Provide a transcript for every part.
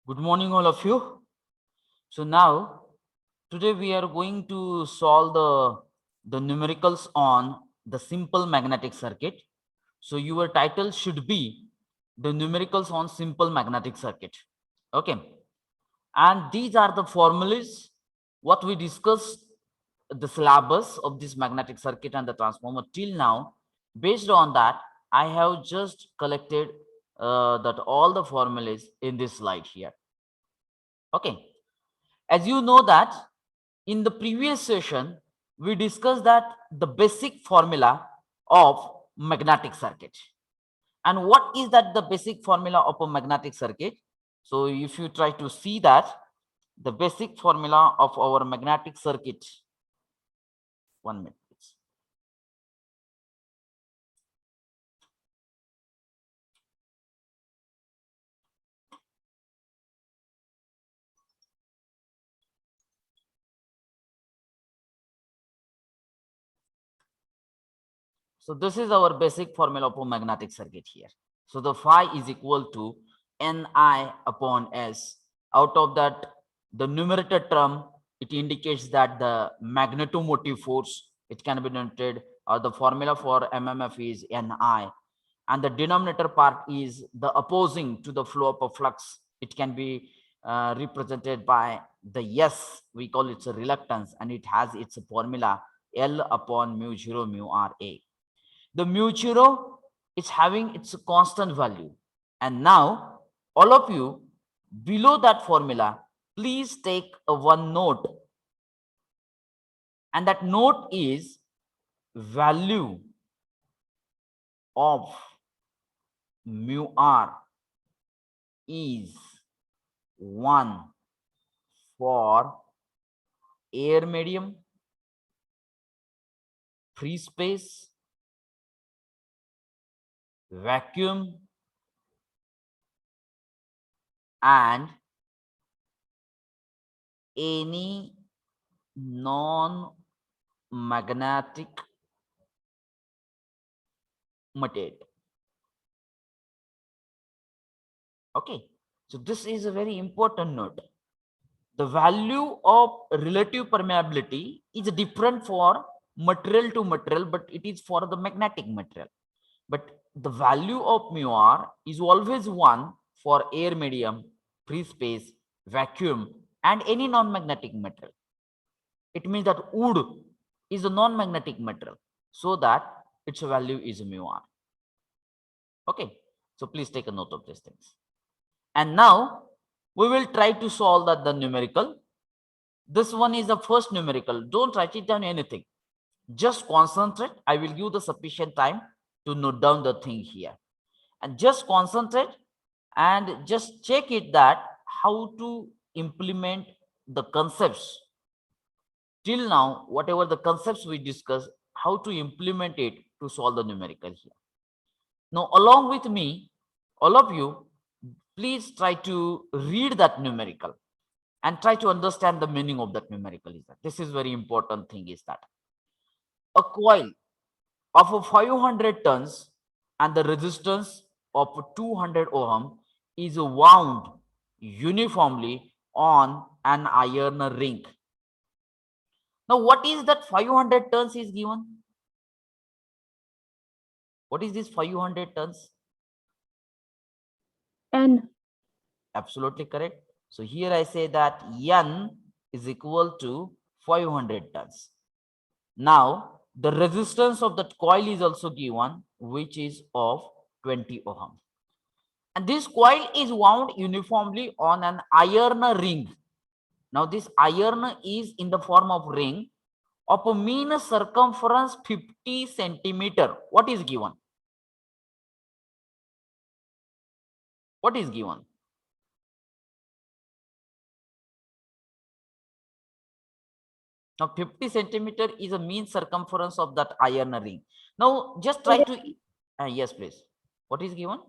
Good morning, all of you. So now, today we are going to solve the numericals on the simple magnetic circuit. So your title should be the numericals on simple magnetic circuit. Okay. And these are the formulas what we discussed the syllabus of this magnetic circuit and the transformer till now. Based on that, I have just collected that all the formulas in this slide here. Okay. As you know that in the previous session, we discussed that the basic formula of magnetic circuit. And what is that the basic formula of a magnetic circuit? So if you try to see that the basic formula of our magnetic circuit, 1 minute. Please. So this is our basic formula for magnetic circuit here. So the phi is equal to Ni upon S. Out of that, the numerator term, it indicates that the magnetomotive force, it can be denoted, or the formula for MMF is Ni. And the denominator part is the opposing to the flow of a flux. It can be represented by the S, we call it a reluctance, and it has its formula L upon mu 0 mu R A. The mu 0 is having its constant value. And now, all of you, below that formula, please take a one note. And that note is value of mu r is 1 for air medium, free space, vacuum, and any non-magnetic material. Okay, so this is a very important note. The value of relative permeability is different for material to material, but it is for the magnetic material. But the value of mu r is always 1 for air medium, free space, vacuum, and any non-magnetic material. It means that wood is a non-magnetic material, so that its value is mu r. Okay, so please take a note of these things. And now we will try to solve that the numerical. This one is the first numerical. Don't write it down anything. Just concentrate. I will give the sufficient time to note down the thing here. And just concentrate and just check it that how to implement the concepts. Till now, whatever the concepts we discussed, how to implement it to solve the numerical here. Now, along with me, all of you, please try to read that numerical and try to understand the meaning of that numerical. Is that this is very important thing is that a coil of a 500 tons and the resistance of 200 ohm is wound uniformly on an iron ring. Now, what is that 500 tons is given? What is this 500 tons? N. Absolutely correct. So here I say that N is equal to 500 tons. Now, the resistance of that coil is also given, which is of 20 ohm. And this coil is wound uniformly on an iron ring. Now, this iron is in the form of ring of a mean circumference 50 centimeter. What is given? What is given? Now, 50 centimeter is a mean circumference of that iron ring. Now, just try to, yes, please. What is given?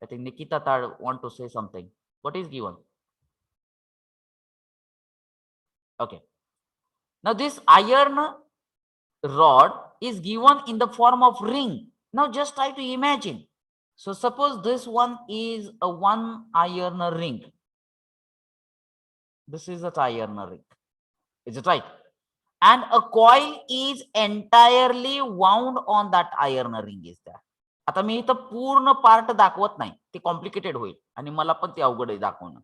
I think Nikita Tar want to say something. What is given? Okay. Now, this iron rod is given in the form of ring. Now just try to imagine. So suppose this one is a 1 iron ring. This is a iron ring. Is it right? And a coil is entirely wound on that iron ring is there. आता मी इथं पूर्ण part दाखवत नाही, ते complicated होईल आणि मला पण ते अवघड आहे दाखवणं.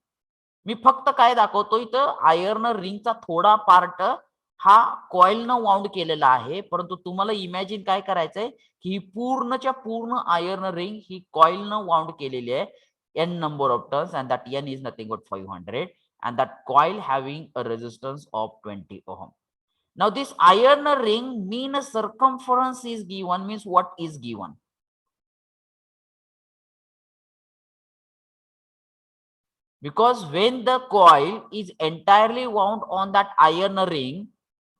मी फक्त काय दाखवतो, इथं आयर्न रिंगचा थोडा पार्ट हा कॉइलनं वाउंड केलेला आहे. परंतु तुम्हाला इमॅजिन काय करायचंय, की ही पूर्णच्या पूर्ण आयर्न रिंग ही कॉइलनं वाउंड केलेली आहे. n number of turns, and that n is nothing but 500, and that coil having a resistance of 20 ohm. Now this iron ring mean circumference is given, means what is given? Because when the coil is entirely wound on that iron ring,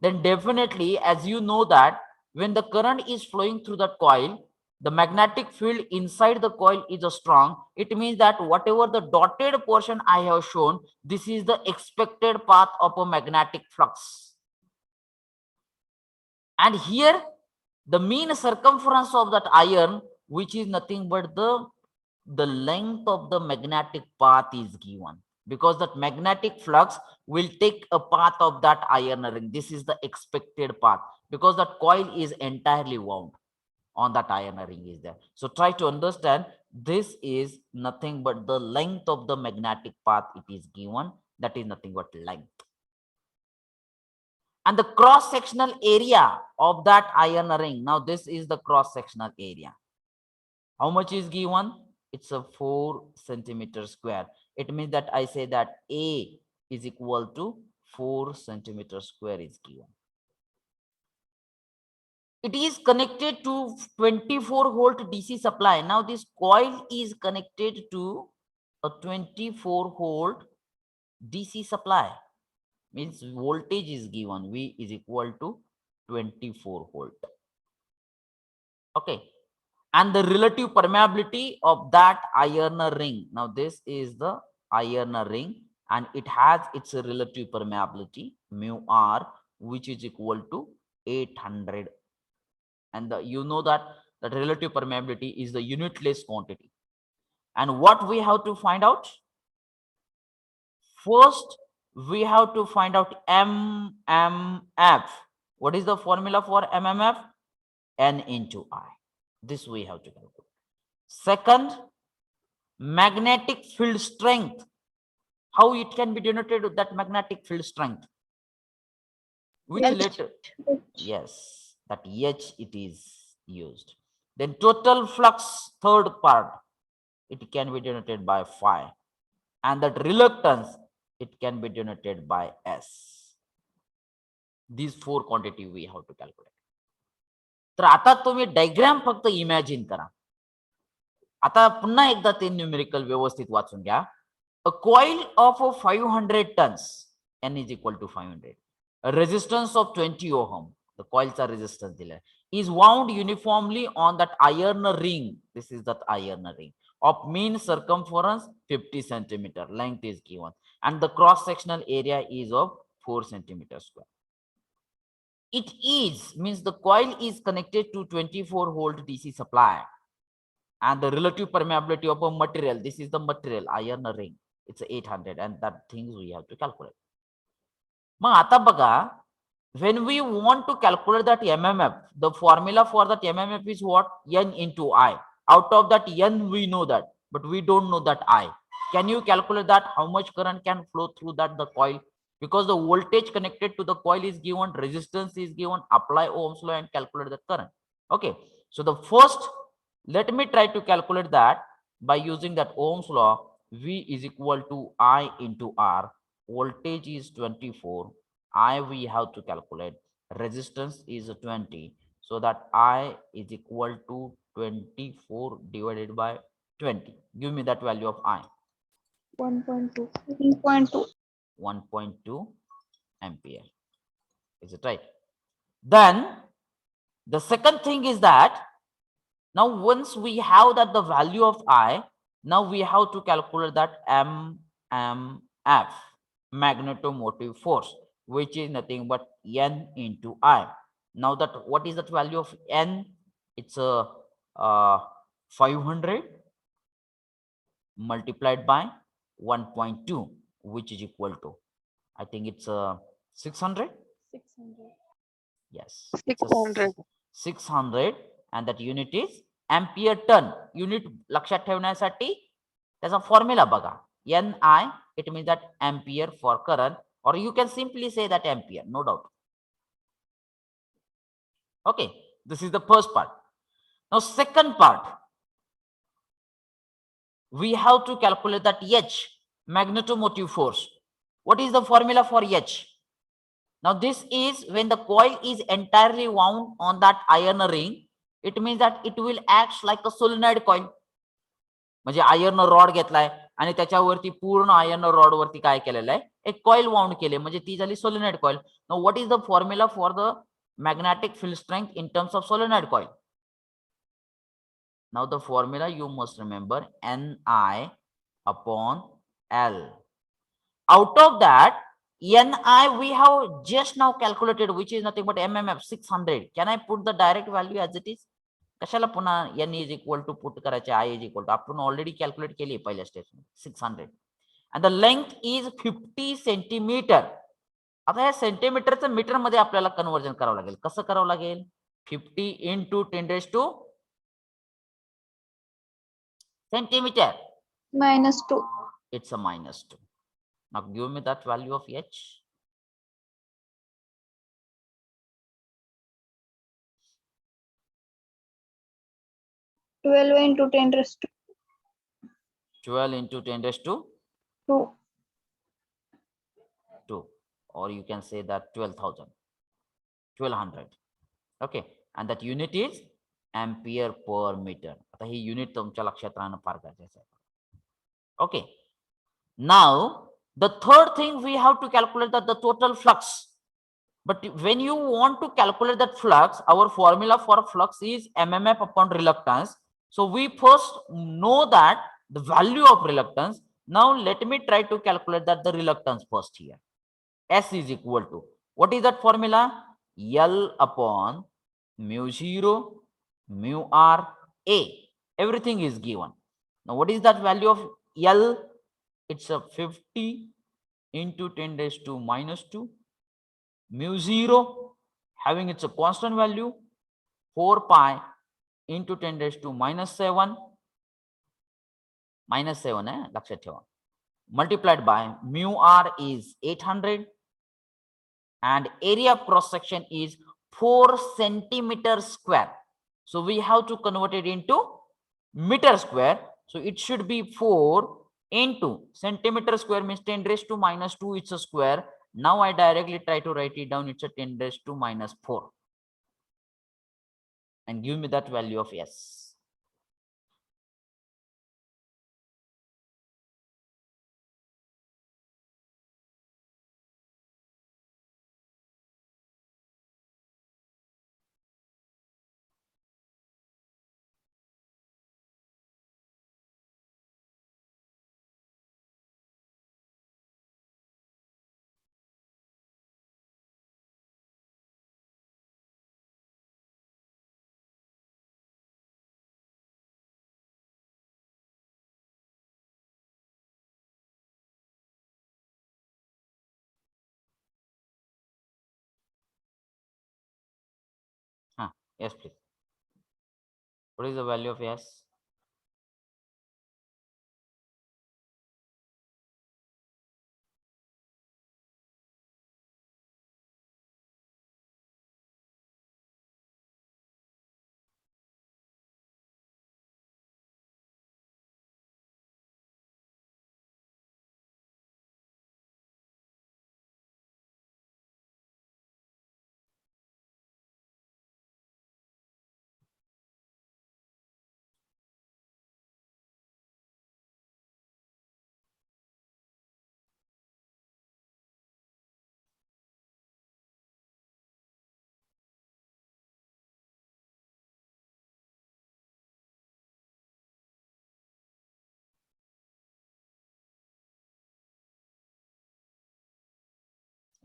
then definitely, as you know that when the current is flowing through that coil, the magnetic field inside the coil is strong. It means that whatever the dotted portion I have shown, this is the expected path of a magnetic flux. And here the mean circumference of that iron, which is nothing but the length of the magnetic path is given, because that magnetic flux will take a path of that iron ring. This is the expected path, because that coil is entirely wound on that iron ring is there. So try to understand, this is nothing but the length of the magnetic path it is given, that is nothing but length. And the cross sectional area of that iron ring, now this is the cross sectional area. How much is given? It's a 4 centimeter square. It means that I say that A is equal to 4 centimeter square is given. It is connected to 24 volt DC supply. Now this coil is connected to a 24 volt DC supply. Means voltage is given, V is equal to 24 volt. Okay. And the relative permeability of that iron ring. Now this is the iron ring, and it has its relative permeability mu r, which is equal to 800. And you know that relative permeability is the unitless quantity. And what we have to find out? First, we have to find out MMF. What is the formula for MMF? N into I. This we have to calculate. Second, magnetic field strength. How it can be denoted with that magnetic field strength? Which letter? Yes, that H it is used. Then total flux, third part, it can be denoted by phi. And that reluctance, it can be denoted by S. These four quantity we have to calculate. तर आता तुम्ही diagram फक्त imagine करा. आता पुन्हा एकदा ते numerical व्यवस्थित वाचून घ्या. A coil of 500 tons, N is equal to 500. A resistance of 20 ohm, the coil's resistance दिलाय, is wound uniformly on that iron ring. This is that iron ring of mean circumference 50 centimeter. Length is given, and the cross sectional area is of 4 centimeter square. It is, means the coil is connected to 24 volt DC supply, and the relative permeability of a material, this is the material iron ring, it's 800, and that things we have to calculate. मग आता बघा, when we want to calculate that MMF, the formula for that MMF is what? N into I. Out of that N we know that, but we don't know that I. Can you calculate that? How much current can flow through that the coil? Because the voltage connected to the coil is given, resistance is given, apply Ohm's law and calculate the current. Okay, so the first, let me try to calculate that by using that Ohm's law. V is equal to I into R. Voltage is 24. I we have to calculate. Resistance is 20. So that I is equal to 24 divided by 20. Give me that value of I. 1.2. 1.2. 1.2 ampere. Is it right? Then the second thing is that now once we have that the value of I, now we have to calculate that MMF, magnetomotive force, which is nothing but N into I. Now that what is that value of N? It's a 500 multiplied by 1.2, which is equal to, I think it's 600. 600. Yes, 600. 600, and that unit is ampere ton. Unit लक्षात ठेवण्यासाठी त्याचा formula बघा. NI, it means that ampere for current, or you can simply say that ampere, no doubt. Okay, this is the first part. Now second part, we have to calculate that H, magnetomotive force. What is the formula for H? Now this is when the coil is entirely wound on that iron ring, it means that it will act like a solenoid coil. म्हणजे iron rod घेतलाय आणि त्याच्यावरती पूर्ण iron rod वरती काय केलेलं आहे, एक कॉइल वाउंड केले, म्हणजे ती झाली solenoid coil. Now what is the formula for the magnetic field strength in terms of solenoid coil? Now the formula you must remember, Ni upon L. Out of that Ni we have just now calculated, which is nothing but mmf 600. Can I put the direct value as it is? कशाला पुन्हा n is equal to put करायचे, I is equal to, आपण already calculate केली आहे पहिल्या स्टेजमध्ये 600, and the length is 50 centimetre. आता या सेंटीमीटरचं मीटर मध्ये आपल्याला कन्वर्जन करावं लागेल. कसं करावं लागेल? 50 into 10 raised to centimeter. -2. It's a -2. Now give me that value of H. Twelve into 10 raised to 12 into 10 raised to 2. 2, or you can say that 12,000, 1200. Okay, and that unit is ampere per meter. आता ही unit तुमच्या लक्षात राहणं फार गरजेचं आहे. Okay, now the third thing we have to calculate that the total flux. But when you want to calculate that flux, our formula for flux is mmf upon reluctance. So we first know that the value of reluctance. Now let me try to calculate that the reluctance first here. S is equal to, what is that formula? L upon mu 0 mu r a. Everything is given. Now what is that value of L? It's a 50 into 10 raised to -2. Mu 0 having its a constant value 4 pi into 10 raised to -7, -7 लक्षात ठेवा, multiplied by mu r is 800, and area of cross section is 4 centimeter square. So we have to convert it into meter square. So it should be 4 into centimeter square means 10 raised to -2, it's a square. Now I directly try to write it down, it's a 10 raised to -4, and give me that value of S. Yes, please. What is the value of S?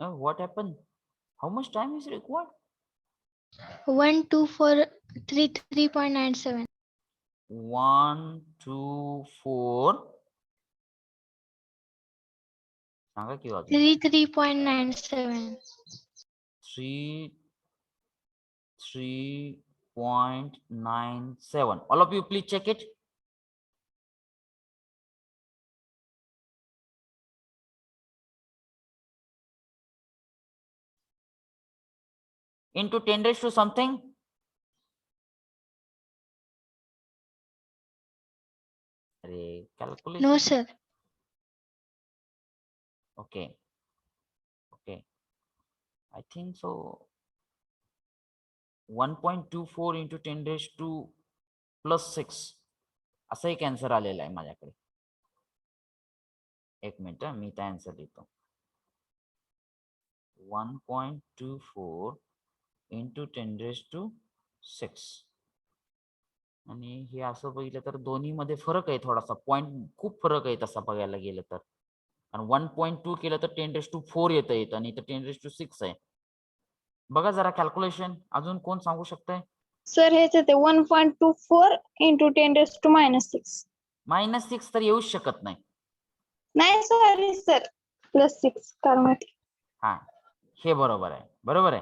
What happened? How much time is required? 12433.97. 1, 2, 4. सांगा की अजून 3.97. 3.97. All of you please check it. Into 10 raised to something. Calculation. No, sir. Okay. Okay. I think so. 1.24 into 10 raised to plus 6. असा एक answer आलेला आहे माझ्याकडे. एक minute मी त्या answer लिहितो. 1.24 into 10 raised to 6. आणि हे असं बघितलं तर दोन्ही मध्ये फरक आहे थोडासा, पॉइंट खूप फरक आहे तसा बघायला गेलं तर. आणि 1.2 केलं तर 10 raised to 4 येतं आणि इथं 10 raised to 6 आहे. बघा जरा कॅल्क्युलेशन अजून कोण सांगू शकतंय? सर हेच येते 1.24 into 10 raised to -6. -6 तर येऊच शकत नाही. नाही सॉरी सर, +6 कारण हा, हे बरोबर आहे, बरोबर आहे.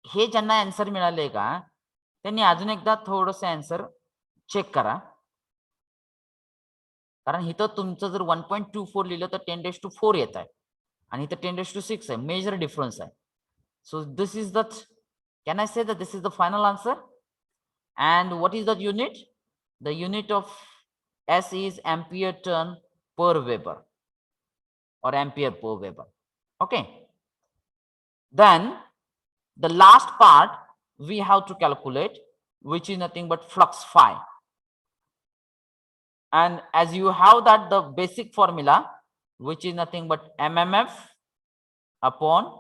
हे ज्यांना आन्सर मिळाले का त्यांनी अजून एकदा थोडंसं आन्सर चेक करा. कारण इथं तुमचं जर 1.24 लिहिलं तर 10 raised to 4 येत आहे आणि इथं 10 raised to 6 आहे. मेजर डिफरन्स आहे. So this is the, can I say that this is the final answer? And what is the unit? The unit of S is ampere turn per Weber or ampere per Weber. Okay. Then the last part we have to calculate, which is nothing but flux phi. And as you have that the basic formula, which is nothing but MMF upon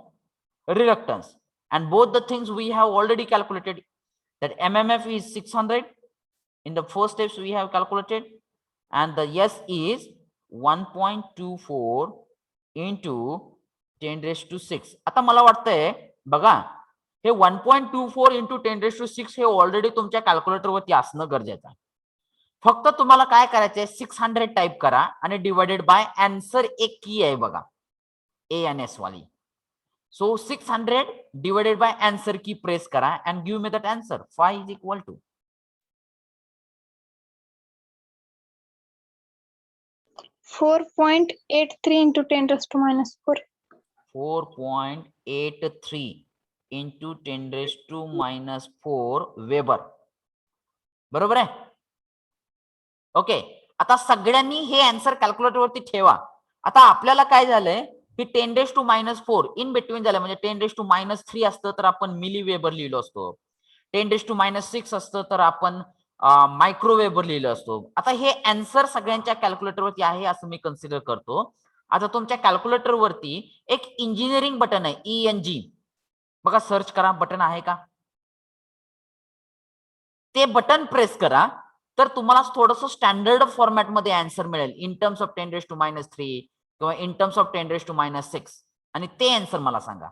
reluctance, and both the things we have already calculated. That MMF is 600 in the first steps we have calculated, and the S is 1.24 into 10 raised to 6. आता मला वाटतंय बघा हे 1.24 into 10 raised to 6 हे already तुमच्या calculator वरती असणं गरजेचं आहे. फक्त तुम्हाला काय करायचंय 600 टाइप करा आणि डिवाइडेड बाय आन्सर एक की आहे बघा ए आणि एस वाली. So 600 divided by answer key press kara and give me that answer. Phi is equal to 4.83 into 10 raised to -4. 4.83 into 10 raised to -4 Weber. बरोबर आहे? ओके, आता सगळ्यांनी हे आन्सर कॅल्क्युलेटर वरती ठेवा. आता आपल्याला काय झालंय की 10 raised to -4 इन बिटवीन झालं, म्हणजे 10 raised to -3 असतं तर आपण मिली वेबर लिहिलो असतो. 10 raised to -6 असतं तर आपण मायक्रोवेबर लिहिलं असतो. आता हे आन्सर सगळ्यांच्या कॅल्क्युलेटर वरती आहे असं मी कन्सिडर करतो. आता तुमच्या कॅल्क्युलेटर वरती एक इंजिनिअरिंग बटन आहे ENG, बघा सर्च करा, बटन आहे का ते बटन प्रेस करा तर तुम्हाला थोडंसं स्टँडर्ड फॉर्मॅट मध्ये आन्सर मिळेल in terms of 10 raised to -3 किंवा in terms of 10 raised to -6 आणि ते आन्सर मला सांगा.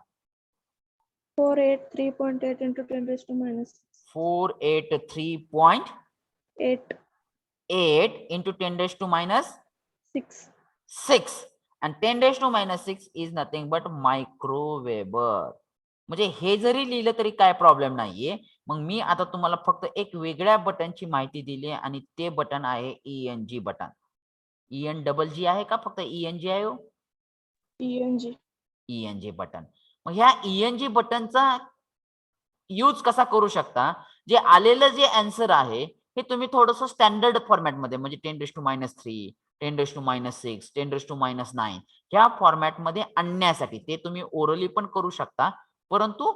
483.8 into 10 raised to -6. 483.8 8 into 10 raised to -6 6. and 10 raised to -6 is nothing but मायक्रोवेबर. म्हणजे हे जरी लिहिलं तरी काय प्रॉब्लेम नाहीये. मग मी आता तुम्हाला फक्त एक वेगळ्या बटनची माहिती दिली आणि ते बटन आहे ENG बटन. ENG आहे का फक्त ENG आहे हो? ENG button. मग ह्या ENG बटनचा यूज कसा करू शकता, जे आलेलं जे आन्सर आहे हे तुम्ही थोडंसं स्टँडर्ड फॉर्मॅट मध्ये म्हणजे 10 raised to -3 10 raised to -6 10 raised to -9 ह्या फॉर्मॅट मध्ये आणण्यासाठी ते तुम्ही ओरली पण करू शकता, परंतु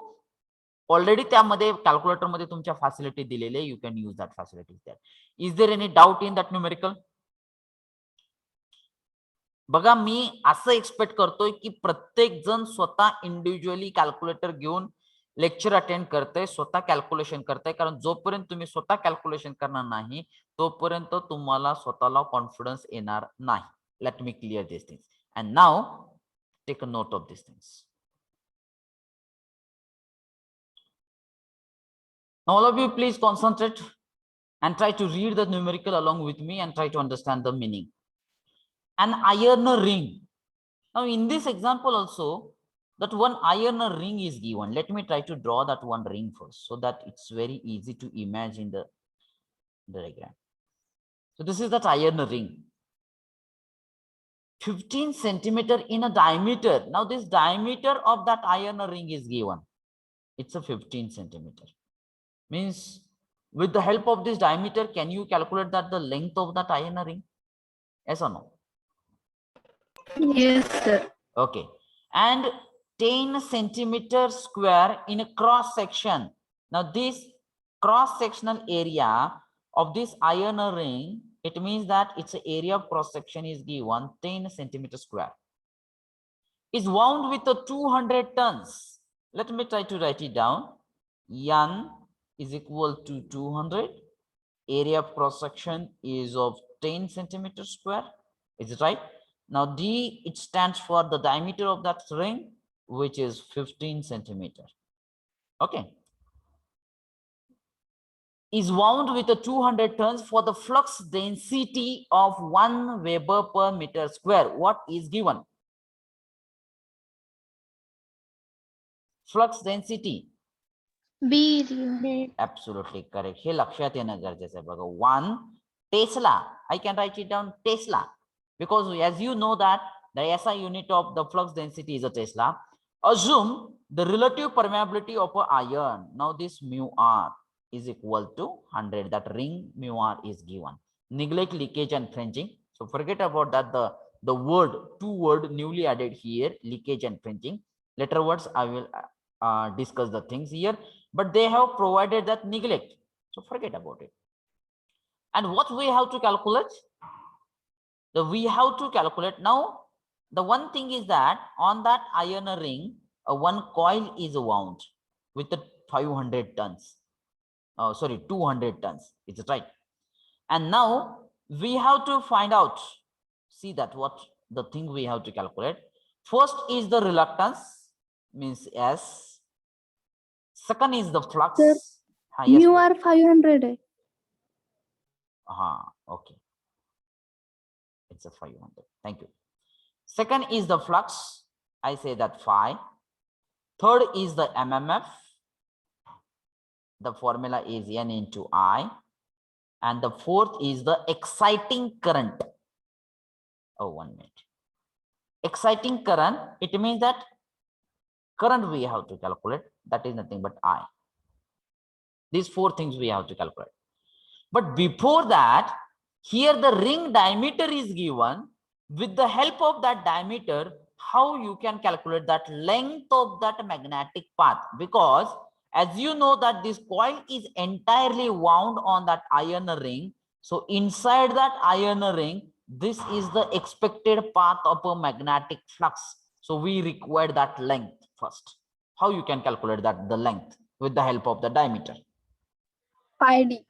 ऑलरेडी त्यामध्ये कॅल्क्युलेटर मध्ये तुमच्या फॅसिलिटी दिलेले, you can use that facilities there. Is there any doubt in that numerical? बघा मी असं एक्सपेक्ट करतोय की प्रत्येक जण स्वतः इंडिव्हिज्युअली कॅल्क्युलेटर घेऊन लेक्चर अटेंड करते, स्वतः कॅल्क्युलेशन करते, कारण जोपर्यंत तुम्ही स्वतः कॅल्क्युलेशन करणार नाही तोपर्यंत तुम्हाला स्वतःला कॉन्फिडन्स येणार नाही. Let me clear this things and now take a note of this things. Now all of you please concentrate and try to read the numerical along with me and try to understand the meaning. An iron ring. Now in this example also, that one iron ring is given. Let me try to draw that one ring first so that it's very easy to imagine the diagram. So this is that iron ring. 15 centimeter in a diameter. Now this diameter of that iron ring is given. It's a 15 centimeter. Means with the help of this diameter, can you calculate that the length of that iron ring? Yes or no? Yes, sir. Okay. And 10 centimeter square in a cross section. Now this cross sectional area of this iron ring, it means that its area of cross section is given 10 centimeter square. Is wound with a 200 tons. Let me try to write it down. N is equal to 200. Area of cross section is of 10 centimeters square. Is it right? Now D, it stands for the diameter of that ring, which is 15 centimeter. Okay. Is wound with a 200 tons for the flux density of 1 Weber per meter square. What is given? Flux density. B is given. Absolutely correct. हे लक्षात येणं गरजेचं आहे बघा. 1 Tesla. I can write it down Tesla because as you know that the SI unit of the flux density is a Tesla. Assume the relative permeability of an iron. Now this mu r is equal to 100. That ring mu r is given. Neglect leakage and fringing. So forget about that. The word, two word newly added here, leakage and fringing. Later words I will discuss the things here, but they have provided that neglect. So forget about it. And what we have to calculate? We have to calculate now. The one thing is that on that iron ring, one coil is wound with the 500 tons. Oh, sorry, 200 tons. Is it right? And now we have to find out. See that what the thing we have to calculate. First is the reluctance, means S. Second is the flux. Sir, Yes, mu please. r 500 Okay. It's a 500. Thank you. Second is the flux. I say that phi. Third is the MMF. The formula is N into I. And the fourth is the exciting current. Oh, 1 minute. Exciting current, it means that current we have to calculate. That is nothing but I. These four things we have to calculate. But before that, here the ring diameter is given. With the help of that diameter, how you can calculate that length of that magnetic path? Because as you know that this coil is entirely wound on that iron ring. So inside that iron ring, this is the expected path of a magnetic flux. So we require that length first. How you can calculate that the length with the help of the diameter? pi d.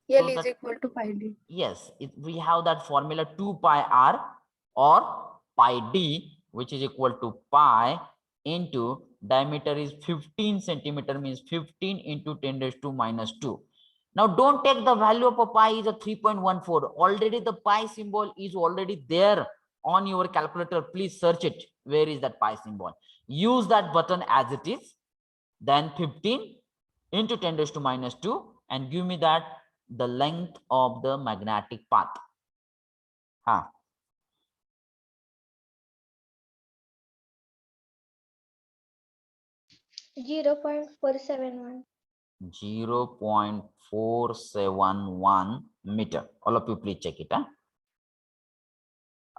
L So is that- equal to pi d. Yes, we have that formula 2 pi r or pi d, which is equal to pi into diameter is 15 centimeter, means 15 into 10 raised to minus 2. Now don't take the value of a pi is a 3.14. Already the pi symbol is already there on your calculator. Please search it. Where is that pi symbol? Use that button as it is. Then 15 into 10 raised to minus 2 and give me that the length of the magnetic path. 0.471. 0.471 meter. All of you please check it.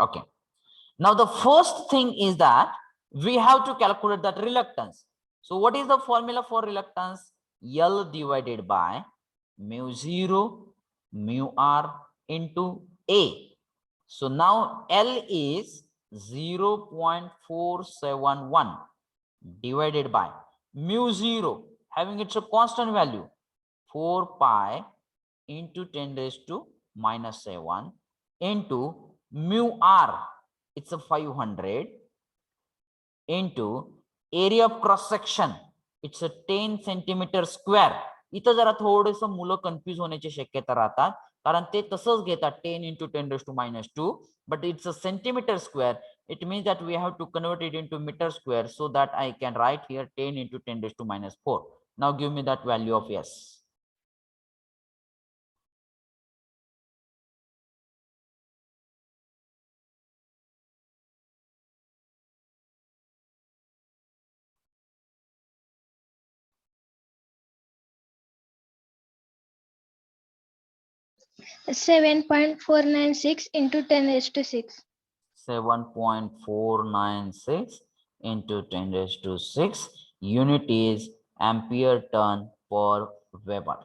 Okay. Now the first thing is that we have to calculate that reluctance. So what is the formula for reluctance? L divided by mu 0 mu r into A. So now L is 0.471 divided by mu 0, having its a constant value, 4 pi into 10 raised to minus 7 into mu r, it's a 500, into area of cross section, it's a 10 centimeter square, इथं जरा थोडस मुलं confuse होण्याची शक्यता राहतात, कारण ते तसंच घेतात 10 into 10⁻², but it's a centimeter square. It means that we have to convert it into meter square, so that I can write here 10 into 10⁻⁴. Now give me that value of S. Yes. 7.496 into 10⁻⁶. 7.496 into 10⁻⁶. Unit is ampere turn per Weber.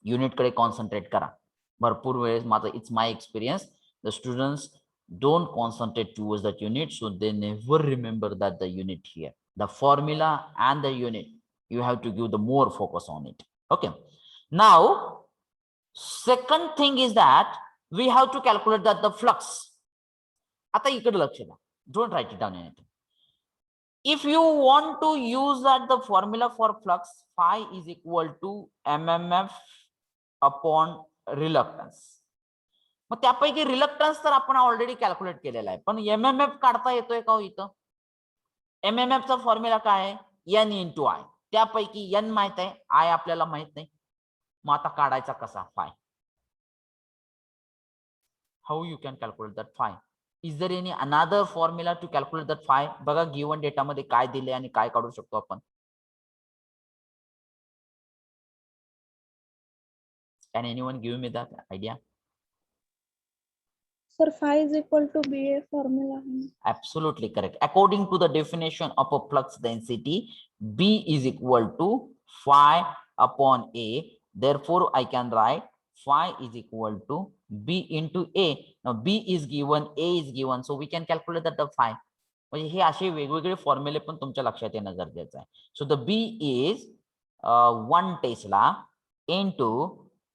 Unit कडे concentrate करा. भरपूर वेळेस माझं it's my experience, the students don't concentrate towards that unit, so they never remember that the unit here, the formula and the unit, you have to give the more focus on it. Okay, now second thing is that we have to calculate that the flux. आता इकडे लक्ष द्या, don't write it down anything. If you want to use that the formula for flux, phi is equal to mmf upon reluctance. मग त्यापैकी reluctance तर आपण already calculate केलेला आहे, पण एमएमएफ काढता येतोय का इथं? एमएमएफ चा फॉर्म्युला काय आहे? N into I. त्यापैकी एन माहित आहे, आय आपल्याला माहित नाही. मग आता काढायचा कसा phi? How you can calculate that phi? Is there any another formula to calculate that phi? बघा गिवन डेटा मध्ये काय दिले आणि काय काढू शकतो आपण. Can anyone give me that idea? Sir, phi is equal to BA formula. Absolutely correct. According to the definition of a flux density, B is equal to phi upon A. Therefore, I can write phi is equal to B into A. Now, B is given, A is given, so we can calculate that the phi. म्हणजे हे असे वेगवेगळे फॉर्म्युले पण तुमच्या लक्षात येणं गरजेचं आहे. So the B is 1 Tesla into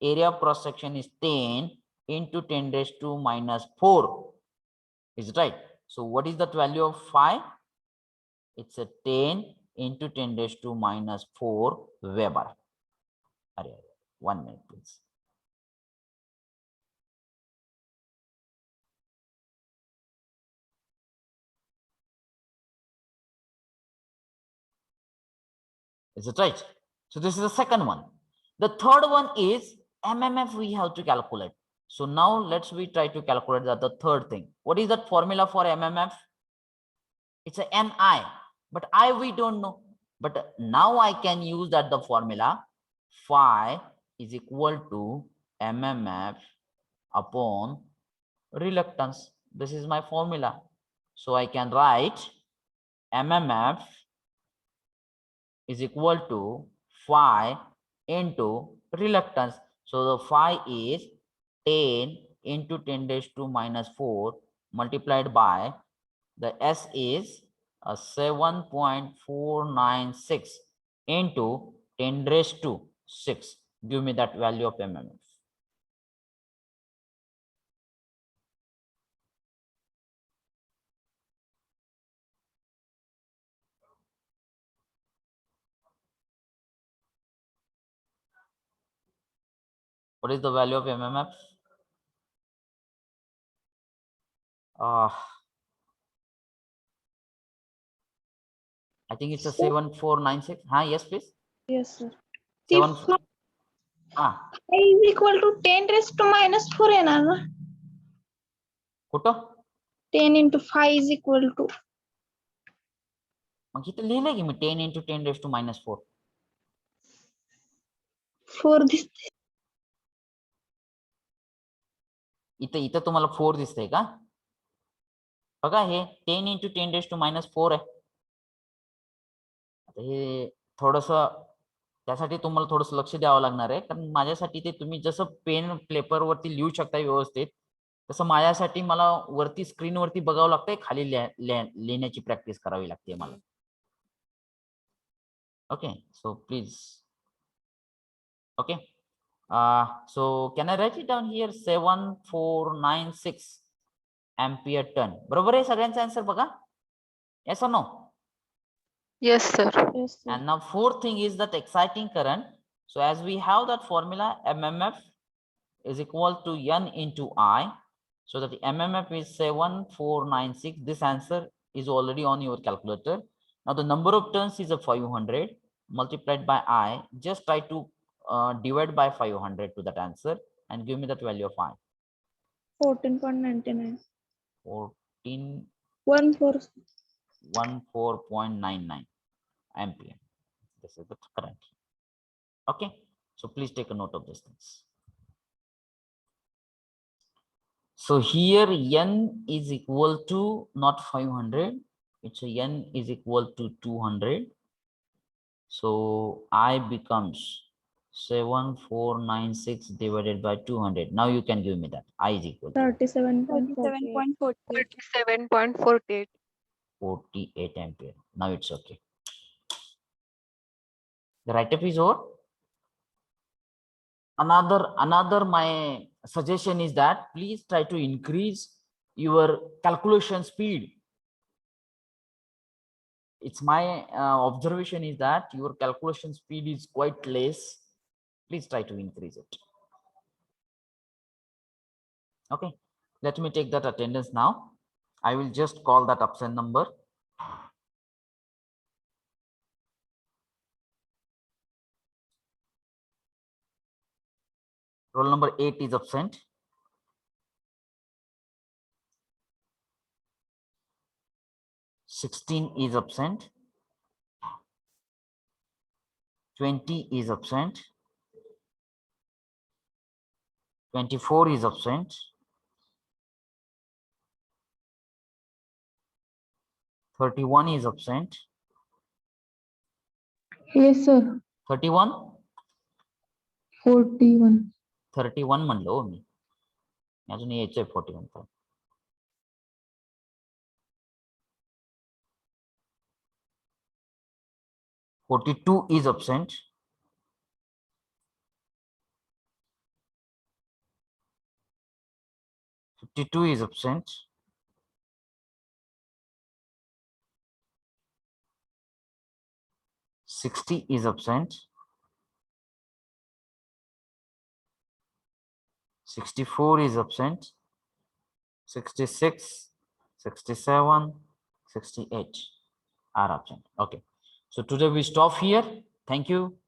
area of cross section is 10 into 10⁻⁴. Is it right? So what is that value of phi? It's a 10 into 10⁻⁴ Weber. 1 minute, please. Is it right? So this is the second one. The third one is MMF we have to calculate. So now let's we try to calculate that the third thing. What is that formula for MMF? It's a NI, but I we don't know. But now I can use that the formula phi is equal to MMF upon reluctance. This is my formula. So I can write MMF is equal to phi into reluctance. So the phi is 10 into 10⁻⁴ multiplied by the S is 7.496 into 10⁻⁶. Give me that value of MMF. What is the value of MMF? I think it's a 7496. Yes, please. Yes, sir. 7 Phi is equal to 10⁻⁴ येणार ना? कुठं? 10 into phi is equal to. मग इथे लिहिलंय की मी 10 into 10⁻⁴. 4 दिसते. इथं तुम्हाला 4 दिसतंय का? बघा हे 10 into 10⁻⁴ आहे. आता हे थोडस त्यासाठी तुम्हाला थोडस लक्ष द्यावं लागणार आहे, कारण माझ्यासाठी ते तुम्ही जसं पेन पेपर वरती लिहू शकता व्यवस्थित, तसं माझ्यासाठी मला वरती स्क्रीन वरती बघावं लागतंय, खाली लिहिण्याची प्रॅक्टिस करावी लागते मला. Okay, so please. Okay, so can I write it down here? 7496 ampere turn. बरोबर आहे सगळ्यांचा आन्सर बघा. Yes or no? Yes, sir. Yes, sir. And now fourth thing is that exciting current. So as we have that formula, MMF is equal to N into I. So that the MMF is 7496. This answer is already on your calculator. Now the number of turns is a 500 multiplied by I. Just try to divide by 500 to that answer and give me that value of I. 14.99. 14. 14.99 ampere. This is the current. Okay, so please take a note of these things. So here N is equal to not 500, it's a N is equal to 200. So I becomes 7496 divided by 200. Now you can give me that. I is equal to 37.48. 37.48. 48 ampere. Now it's okay. The write-up is over. Another my suggestion is that please try to increase your calculation speed. It's my observation is that your calculation speed is quite less. Please try to increase it. Okay, let me take that attendance now. I will just call that absent number. Roll number 8 is absent. 16 is absent. 20 is absent. 24 is absent. 31 is absent. Yes, sir. 31. 41. 31 म्हणलो मी अजून यायचंय 41 पण. 42 is absent. 52 is absent. 60 is absent. 64 is absent. 66, 67, 68 are absent. Okay, so today we stop here. Thank you.